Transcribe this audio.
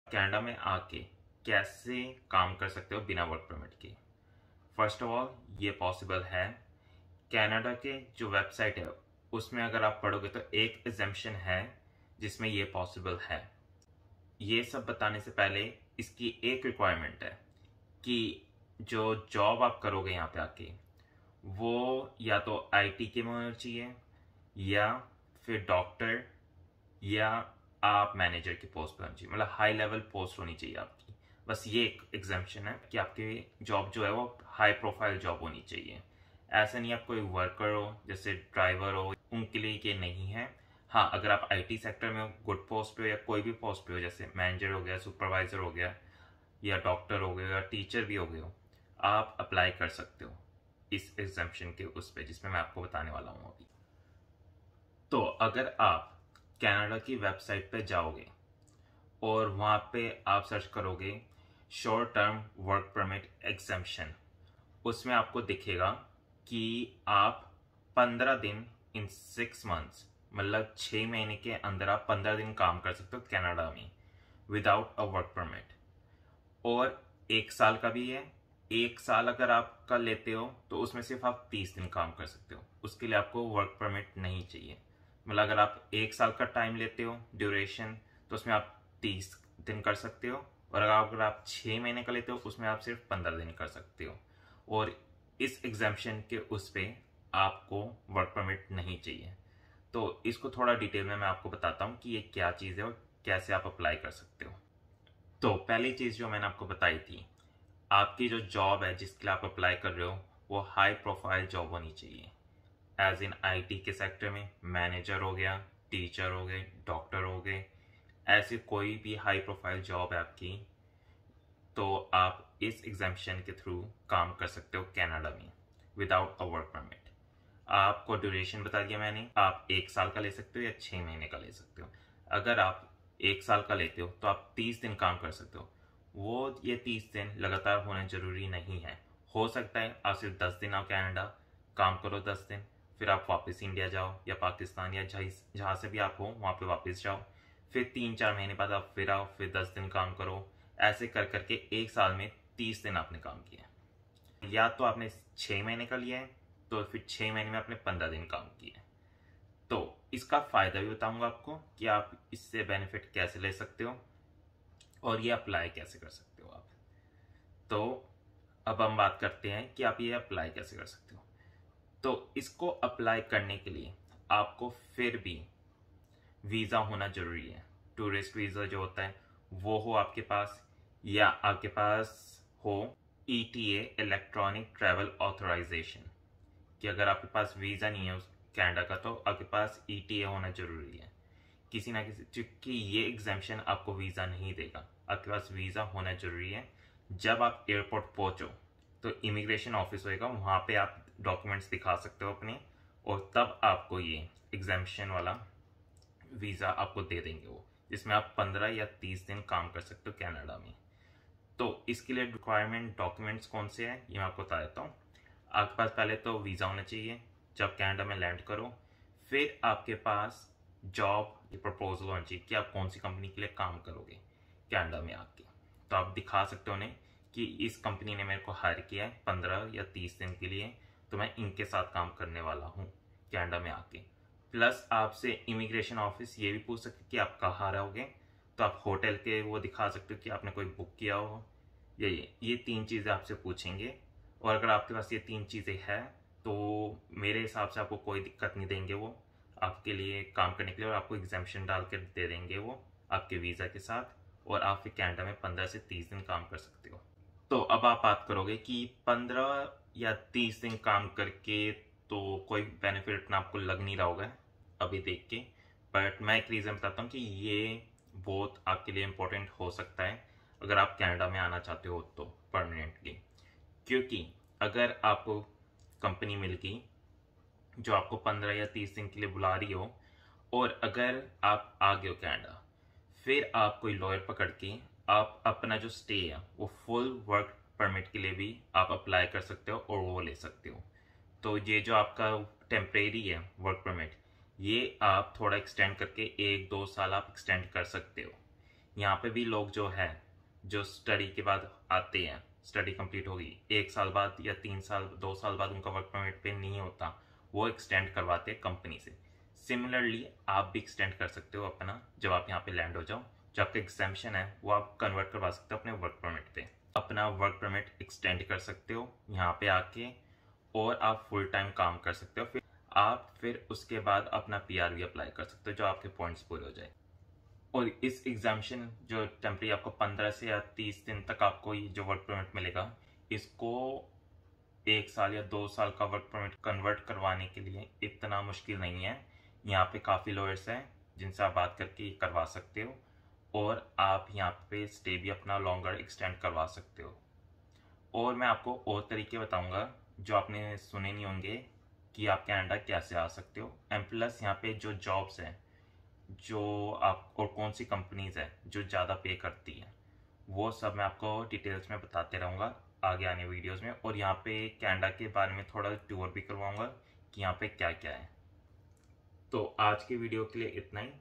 Canada में आके कैसे काम कर सकते हो बिना वर्क परमिट के। फर्स्ट ऑफ ऑल ये पॉसिबल है। कनाडा के जो वेबसाइट है उसमें अगर आप पढ़ोगे तो एक एग्जेम्पशन है जिसमें ये पॉसिबल है। ये सब बताने से पहले इसकी एक रिक्वायरमेंट है कि जो जॉब आप करोगे यहाँ पे आके वो या तो आईटी के में होना चाहिए या फिर डॉक्टर या आप मैनेजर की पोस्ट पर होनी चाहिए, मतलब हाई लेवल पोस्ट होनी चाहिए आपकी। बस ये एक एग्जाम्पशन है कि आपकी जॉब जो है वो हाई प्रोफाइल जॉब होनी चाहिए। ऐसा नहीं आप कोई वर्कर हो जैसे ड्राइवर हो, उनके लिए ये नहीं है। हाँ, अगर आप आईटी सेक्टर में हो, गुड पोस्ट पे हो या कोई भी पोस्ट पे हो जैसे मैनेजर हो गया, सुपरवाइजर हो गया या डॉक्टर हो गया या टीचर भी हो गए हो, आप अप्लाई कर सकते हो इस एग्जाम्पशन के उस पे जिसमें मैं आपको बताने वाला हूँ अभी। तो अगर आप कनाडा की वेबसाइट पे जाओगे और वहाँ पे आप सर्च करोगे short term work permit exemption, उसमें आपको दिखेगा कि आप 15 दिन इन 6 मंथ्स, मतलब 6 महीने के अंदर आप 15 दिन काम कर सकते हो कनाडा में विदाउट अ वर्क परमिट। और 1 साल का भी है। 1 साल अगर आप का लेते हो तो उसमें सिर्फ आप 30 दिन काम कर सकते हो, उसके लिए आपको वर्क परमिट नहीं चाहिए। मतलब अगर आप 1 साल का टाइम लेते हो ड्यूरेशन तो उसमें आप 30 दिन कर सकते हो, और अगर आप 6 महीने का लेते हो उसमें आप सिर्फ 15 दिन कर सकते हो। और इस एग्जाम्पशन के उस पे आपको वर्क परमिट नहीं चाहिए। तो इसको थोड़ा डिटेल में मैं आपको बताता हूँ कि ये क्या चीज़ है और कैसे आप अप्लाई कर सकते हो। तो पहली चीज़ जो मैंने आपको बताई थी, आपकी जो जॉब है जिसके लिए आप अप्लाई कर रहे हो वो हाई प्रोफाइल जॉब होनी चाहिए। एज इन आईटी के सेक्टर में मैनेजर हो गया, टीचर हो गए, डॉक्टर हो गए, ऐसी कोई भी हाई प्रोफाइल जॉब है आपकी तो आप इस एग्जाम्पशन के थ्रू काम कर सकते हो कनाडा में विदाउट अ वर्क परमिट। आपको ड्यूरेशन बता दिया मैंने, आप 1 साल का ले सकते हो या 6 महीने का ले सकते हो। अगर आप 1 साल का लेते हो तो आप 30 दिन काम कर सकते हो। वो ये 30 दिन लगातार होना जरूरी नहीं है। हो सकता है आप सिर्फ 10 दिन आओ कनाडा, काम करो 10 दिन, फिर आप वापस इंडिया जाओ या पाकिस्तान या जहाँ से भी आप हो वहाँ पे वापस जाओ, फिर 3-4 महीने बाद आप फिर आओ, फिर 10 दिन काम करो। ऐसे कर करके 1 साल में 30 दिन आपने काम किया। या तो आपने 6 महीने का लिया है तो फिर 6 महीने में आपने 15 दिन काम किया। तो इसका फायदा भी बताऊंगा आपको कि आप इससे बेनिफिट कैसे ले सकते हो और ये अप्लाई कैसे कर सकते हो आप। तो अब हम बात करते हैं कि आप ये अप्लाई कैसे कर सकते हो। तो इसको अप्लाई करने के लिए आपको फिर भी वीज़ा होना जरूरी है। टूरिस्ट वीज़ा जो होता है वो हो आपके पास, या आपके पास हो ETA इलेक्ट्रॉनिक ट्रैवल ऑथराइजेशन, कि अगर आपके पास वीज़ा नहीं है उस कनाडा का तो आपके पास ETA होना जरूरी है किसी ना किसी, क्योंकि ये एग्जाम्पशन आपको वीज़ा नहीं देगा। आपके पास वीज़ा होना जरूरी है। जब आप एयरपोर्ट पहुंचो तो इमिग्रेशन ऑफिस होएगा, वहाँ पे आप डॉक्यूमेंट्स दिखा सकते हो अपने, और तब आपको ये एग्जाम्पशन वाला वीज़ा आपको दे देंगे वो, जिसमें आप 15 या 30 दिन काम कर सकते हो कनाडा में। तो इसके लिए रिक्वायरमेंट डॉक्यूमेंट्स कौन से हैं ये मैं आपको बता देता हूँ। आपके पास पहले तो वीज़ा होना चाहिए जब कनाडा में लैंड करो। फिर आपके पास जॉब की प्रपोजल होनी चाहिए कि आप कौन सी कंपनी के लिए काम करोगे कनाडा में आके। तो आप दिखा सकते हो उन्हें कि इस कंपनी ने मेरे को हायर किया है 15 या 30 दिन के लिए, तो मैं इनके साथ काम करने वाला हूँ कनाडा में आके। प्लस आपसे इमिग्रेशन ऑफिस ये भी पूछ सकते कि आप कहाँ रहोगे, तो आप होटल के वो दिखा सकते हो कि आपने कोई बुक किया हो। ये 3 चीज़ें आपसे पूछेंगे, और अगर आपके पास ये 3 चीज़ें हैं तो मेरे हिसाब से आपको कोई दिक्कत नहीं देंगे वो आपके लिए काम करने के लिए, और आपको एग्जाम्पशन डाल कर दे देंगे वो आपके वीज़ा के साथ, और आप फिर कनाडा में 15 से 30 दिन काम कर सकते हो। तो अब आप बात करोगे कि 15 या 30 दिन काम करके तो कोई बेनिफिट इतना आपको लग नहीं रहा होगा अभी देख के, बट मैं एक रीज़न बताता हूँ कि ये बहुत आपके लिए इम्पोर्टेंट हो सकता है अगर आप कनाडा में आना चाहते हो तो परमानेंटली। क्योंकि अगर आपको कंपनी मिल गई जो आपको 15 या 30 दिन के लिए बुला रही हो, और अगर आप आ गए हो कनाडा, फिर आप कोई लॉयर पकड़ के आप अपना जो स्टे है वो फुल वर्क परमिट के लिए भी आप अप्लाई कर सकते हो और वो ले सकते हो। तो ये जो आपका टेम्परेरी है वर्क परमिट, ये आप थोड़ा एक्सटेंड करके 1-2 साल आप एक्सटेंड कर सकते हो। यहाँ पे भी लोग जो है जो स्टडी के बाद आते हैं, स्टडी कंप्लीट होगी 1 साल बाद या 3 साल 2 साल बाद उनका वर्क परमिट पे नहीं होता, वो एक्सटेंड करवाते हैं कंपनी से। सिमिलरली आप भी एक्सटेंड कर सकते हो अपना, जब आप यहाँ पे लैंड हो जाओ, जो आपका एग्जाम्पशन है वो आप कन्वर्ट करवा सकते हो अपने वर्क परमिट पे, अपना वर्क परमिट एक्सटेंड कर सकते हो यहाँ पे आके, और आप फुल टाइम काम कर सकते हो। फिर उसके बाद अपना पीआर भी अप्लाई कर सकते हो, जो आपके पॉइंट्स पूरे हो जाए। और इस एग्जाम्शन जो टेम्परेरी आपको 15 से या 30 दिन तक आपको ये जो वर्क परमिट मिलेगा, इसको 1 साल या 2 साल का वर्क परमिट कन्वर्ट करवाने के लिए इतना मुश्किल नहीं है। यहाँ पे काफ़ी लॉयर्स हैं जिनसे आप बात करके करवा सकते हो, और आप यहाँ पे स्टे भी अपना लॉन्गर एक्सटेंड करवा सकते हो। और मैं आपको और तरीके बताऊंगा जो आपने सुने नहीं होंगे कि आप कनाडा कैसे आ सकते हो। एम प्लस यहाँ पे जो जॉब्स हैं, जो आप और कौन सी कंपनीज है जो ज़्यादा पे करती है, वो सब मैं आपको डिटेल्स में बताते रहूँगा आगे आने वीडियोस में। और यहाँ पे कनाडा के बारे में थोड़ा टूर भी करवाऊँगा कि यहाँ पे क्या क्या है। तो आज की वीडियो के लिए इतना ही।